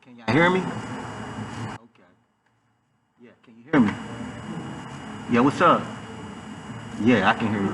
Can y'all hear me? Okay. Yeah, can you hear me? Yeah, what's up? Yeah, I can hear you.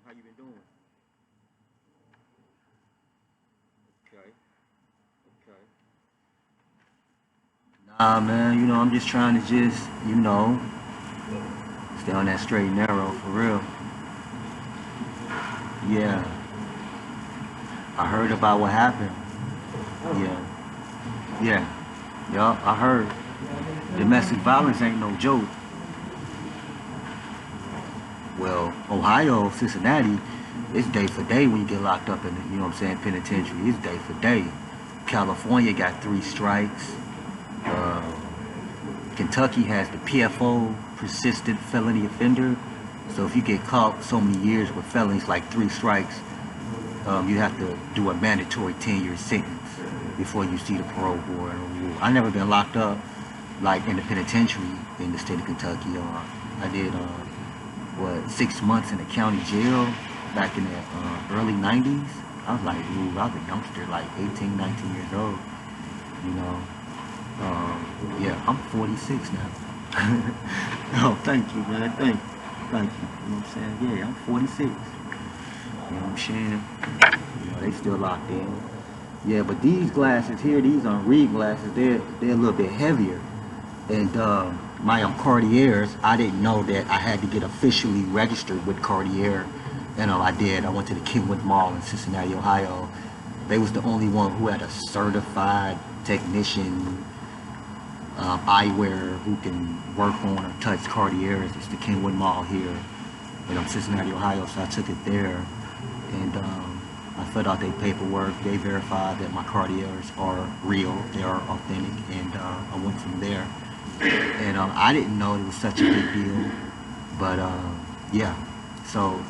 How you been doing? Okay, okay. Nah, man, I'm just trying to stay on that straight and narrow for real. Yeah, I heard about what happened. Yeah, yeah, yup, I heard. Domestic violence ain't no joke. Well, Ohio, Cincinnati, it's day for day when you get locked up in the, penitentiary. It's day for day. California got 3 strikes. Uh, Kentucky has the PFO, persistent felony offender. So if you get caught so many years with felonies like 3 strikes, you have to do a mandatory 10-year sentence before you see the parole board. I never been locked up like in the penitentiary in the state of Kentucky. I did 6 months in the county jail back in the early 90s. I was like, ooh, I was a youngster, like 18, 19 years old, you know. Yeah, I'm 46 now. Oh, thank you, man. Thank you. You know what I'm saying? Yeah, I'm 46. You know what I'm saying? They still locked in. Yeah, but these glasses here, these read glasses, they're a little bit heavier. And my Cartiers, I didn't know that I had to get officially registered with Cartier. And I did. I went to the Kenwood Mall in Cincinnati, Ohio. They was the only one who had a certified technician eyewear who can work on or touch Cartiers. It's the Kenwood Mall here in Cincinnati, Ohio. So I took it there, and I filled out their paperwork. They verified that my Cartiers are real, they are authentic, and I went from there. And I didn't know it was such a big deal, but yeah. So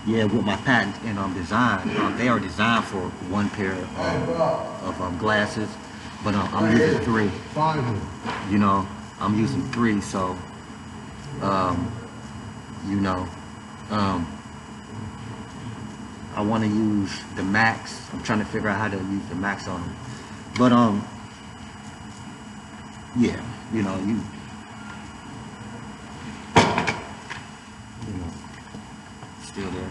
yeah, with my patent and design, they are designed for one pair of glasses, but I'm using 3. I'm using 3, so you know, I want to use the Max. I'm trying to figure out how to use the Max on them, but yeah, you know, still there.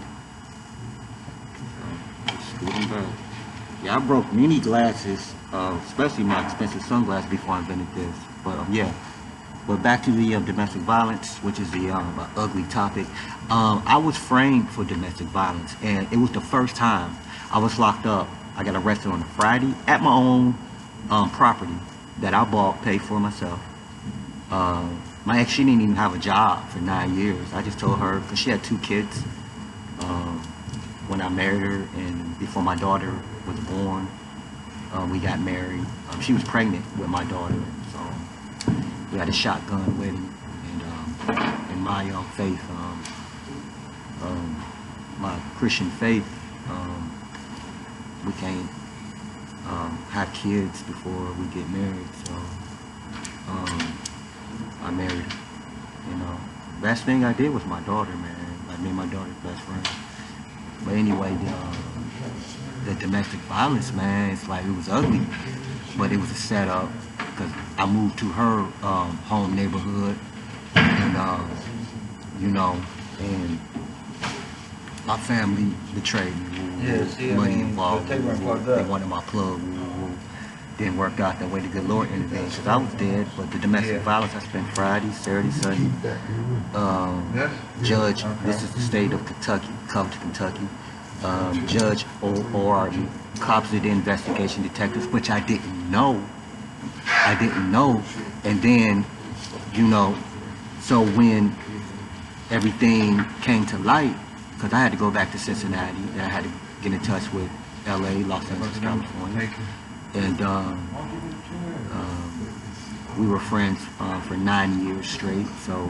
Scooting back. Yeah, I broke many glasses, especially my expensive sunglasses before I invented this. But yeah. But back to the domestic violence, which is the ugly topic. I was framed for domestic violence, and it was the first time I was locked up. I got arrested on a Friday at my own property that I bought, paid for myself. My ex, she didn't even have a job for 9 years. I just told her, because she had 2 kids when I married her, and before my daughter was born, we got married. She was pregnant with my daughter, so we had a shotgun wedding. And in my faith, my Christian faith, we can't have kids before we get married. So I married her. Best thing I did was my daughter, man. Like, me and my daughter's best friend. But anyway, the domestic violence, man, it's like, it was ugly, but it was a setup, because I moved to her home neighborhood, and and my family betrayed me. Money involved. They wanted my plug. Didn't work out that way. The good Lord intervened, because I was dead. But the domestic violence, I spent Friday, Saturday, Sunday. Judge, this is the state of Kentucky, Covington, Kentucky. Judge or cops did the investigation, detectives, which I didn't know. And then, so when everything came to light, because I had to go back to Cincinnati, and I had to get in touch with LA, Los Angeles, California. And we were friends for 9 years straight, so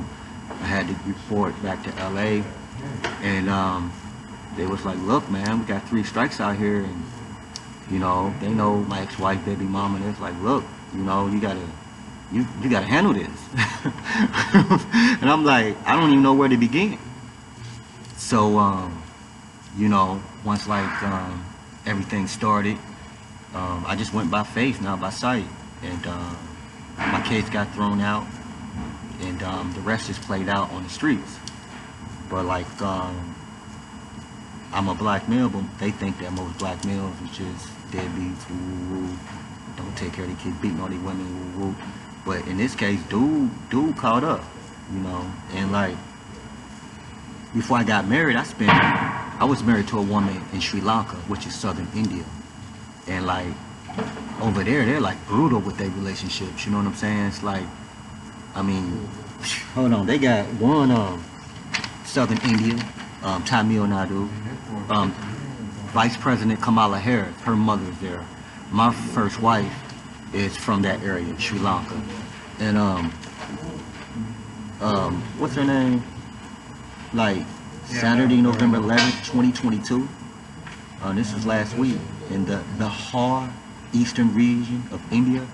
I had to report back to LA. And they was like, look, man, we got 3 strikes out here, and they know my ex-wife, baby mama, and it's like, look, you gotta handle this. And I'm like, I don't even know where to begin. So once everything started, I just went by faith, not by sight. And my kids got thrown out, and the rest just played out on the streets. But like, I'm a black male, but they think that most black males is just deadbeats, woo, woo, don't take care of their kids, beating on these women, woo, woo. But in this case, dude caught up, you know. And like, before I got married, I was married to a woman in Sri Lanka, which is southern India. And like, over there, they're like brutal with their relationships, you know what I'm saying? It's like, I mean, hold on, they got one, southern India, Tamil Nadu, Vice President Kamala Harris, her mother's there. My first wife is from that area, Sri Lanka. And what's her name? Like Saturday, November 11th, 2022. This was last week in the Bihar eastern region of India.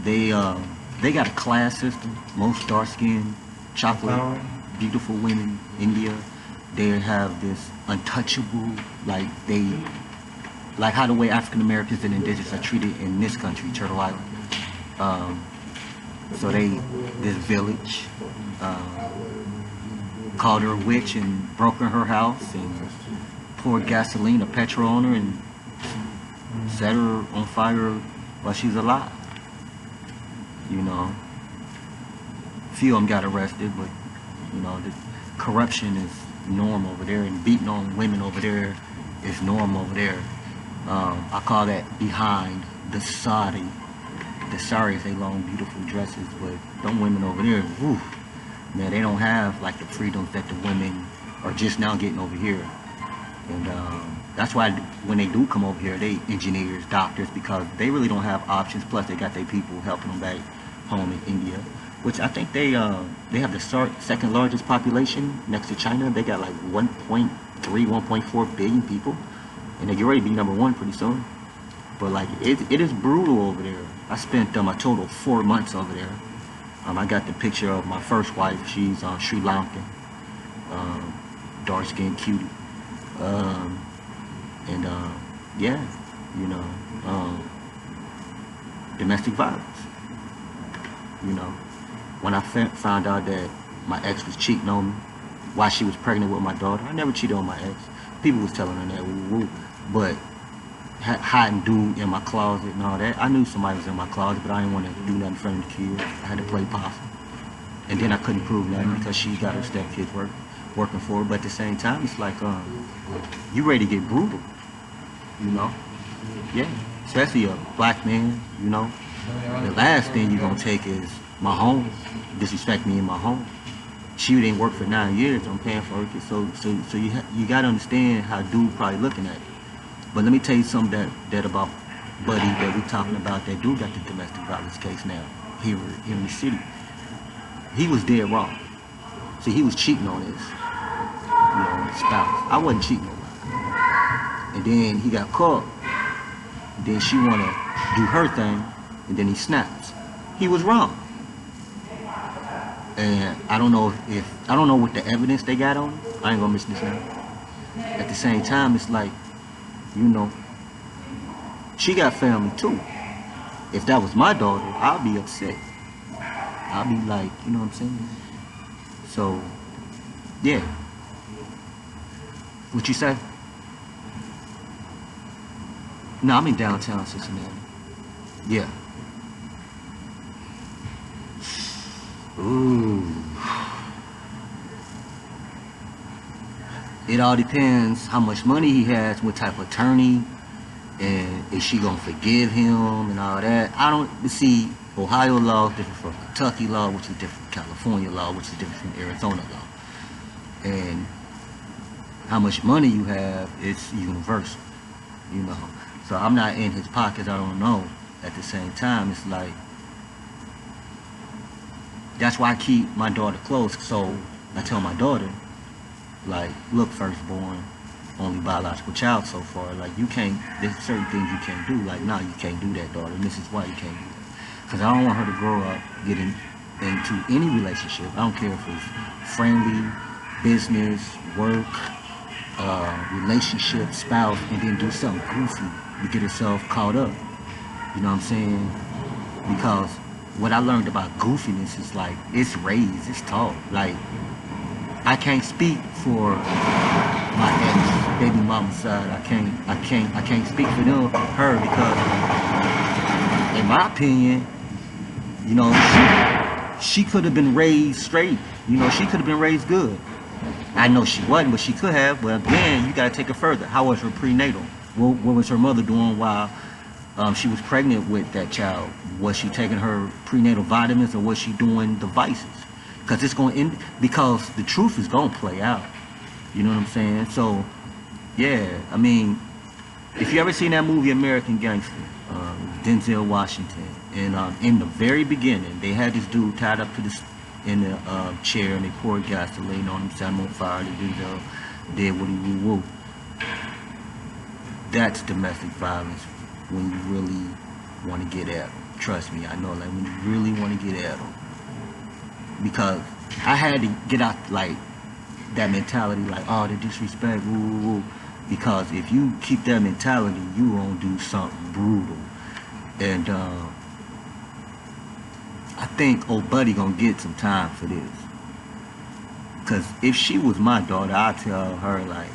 They got a class system. Most dark-skinned, chocolate, beautiful women in India. They have this untouchable, like how the way African Americans and indigenous are treated in this country, Turtle Island. So this village called her a witch and broke in her house and poured gasoline or petrol on her and set her on fire while she's alive. You know, few of them got arrested, but you know, the corruption is normal over there, and beating on women over there is normal over there. I call that behind the sari. The saris, they long, beautiful dresses, but them women over there, whew, man, they don't have like the freedoms that the women are just now getting over here. And that's why when they do come over here, they engineers, doctors, because they really don't have options. Plus, they got their people helping them back home in India, which I think they have the second largest population next to China. They got like 1.3, 1.4 billion people, and they get ready to be #1 pretty soon. But like, it is brutal over there. I spent a total of 4 months over there. I got the picture of my first wife. She's Sri Lankan, dark-skinned cutie. Yeah, you know, domestic violence. You know, when I found out that my ex was cheating on me while she was pregnant with my daughter, I never cheated on my ex. People was telling her that, woo, but hiding dude in my closet and all that. I knew somebody was in my closet, but I didn't want to do nothing in front of the kids. I had to play possum. And then I couldn't prove nothing because she got her stepkids working for her. But at the same time, it's like, you ready to get brutal, you know? Yeah, especially a black man, you know? The last thing you're going to take is my home, disrespect me in my home. She didn't work for 9 years, I'm paying for her, so you got to understand how dude probably looking at it. But let me tell you something that about Buddy that we talking about that dude got the domestic violence case now here in the city. He was dead wrong. See, he was cheating on his, you know, spouse. I wasn't cheating on her. And then he got caught. And then she wanna do her thing, and then he snaps. He was wrong. And I don't know what the evidence they got on him. I ain't gonna mention this now. At the same time, it's like, you know, she got family too. If that was my daughter, I'd be upset. I'd be like, you know what I'm saying? So, yeah. What you say? No, I'm in downtown Cincinnati. Yeah. Ooh. It all depends how much money he has, what type of attorney, and is she gonna forgive him and all that. I don't see. Ohio law is different from Kentucky law, which is different from California law, which is different from Arizona law. And how much money you have is universal, you know. So I'm not in his pockets. I don't know. At the same time, it's like, that's why I keep my daughter close. So I tell my daughter, like, look, firstborn, only biological child so far. Like, you can't, there's certain things you can't do. Like, no, you can't do that, daughter. And this is why you can't do that. Because I don't want her to grow up getting into any relationship. I don't care if it's friendly, business, work, relationship, spouse, and then do something goofy to get herself caught up You know what I'm saying? Because what I learned about goofiness is like it's raised, it's taught. Like I can't speak for my ex baby mama's side. I can't speak for them, her, because in my opinion, you know, she could have been raised straight. You know, she could have been raised good. I know she wasn't, but she could have. But again, you gotta take it further. How was her prenatal? What was her mother doing while she was pregnant with that child? Was she taking her prenatal vitamins, or was she doing devices? Because it's going to end. Because the truth is going to play out. You know what I'm saying? So, yeah. I mean, if you ever seen that movie American Gangster, Denzel Washington, and in the very beginning, they had this dude tied up to this in the chair, and they poured gasoline on him, set him on fire. Denzel did what he woo. That's domestic violence when you really want to get at them. Trust me, I know. Like when you really want to get at them, because I had to get out like that mentality, like oh the disrespect, woo woo woo. Because if you keep that mentality, you gonna do something brutal. And I think old buddy gonna get some time for this. Cause if she was my daughter, I'd tell her like,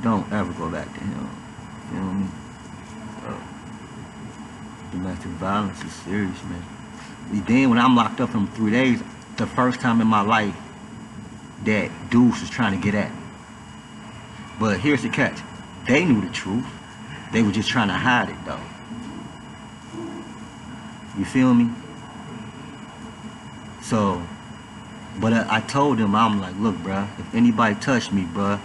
don't ever go back to him. You know what I mean? So, domestic violence is serious, man. And then when I'm locked up for 3 days, the first time in my life that dudes was trying to get at me. But here's the catch. They knew the truth. They were just trying to hide it, though. You feel me? So, but I told them, I'm like, look, bruh, if anybody touch me, bruh,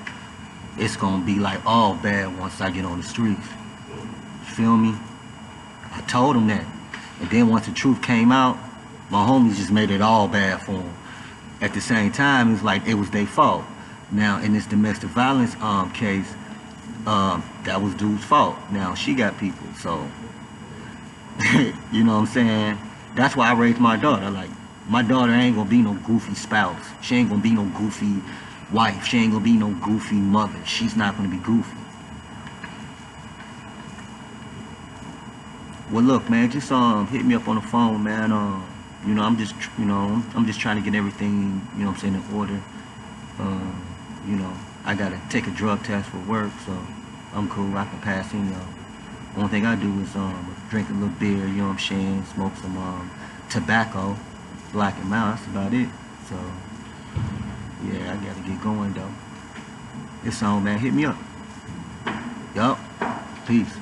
it's gonna be like all bad once I get on the streets. You feel me? I told them that. And then once the truth came out, my homies just made it all bad for them. At the same time, it's like it was their fault. Now, in this domestic violence case, that was dude's fault. Now, she got people, so, you know what I'm saying? That's why I raised my daughter. Like, my daughter ain't gonna be no goofy spouse. She ain't gonna be no goofy wife. She ain't gonna be no goofy mother. She's not gonna be goofy. Well, look, man, just hit me up on the phone, man. You know, I'm just trying to get everything, you know what I'm saying, in order. You know, I gotta take a drug test for work, so I'm cool. I can pass any. Only thing I do is drink a little beer, you know what I'm saying, smoke some tobacco, black and mild. That's about it. So yeah, I gotta get going though. It's on, man. Hit me up. Yup. Peace.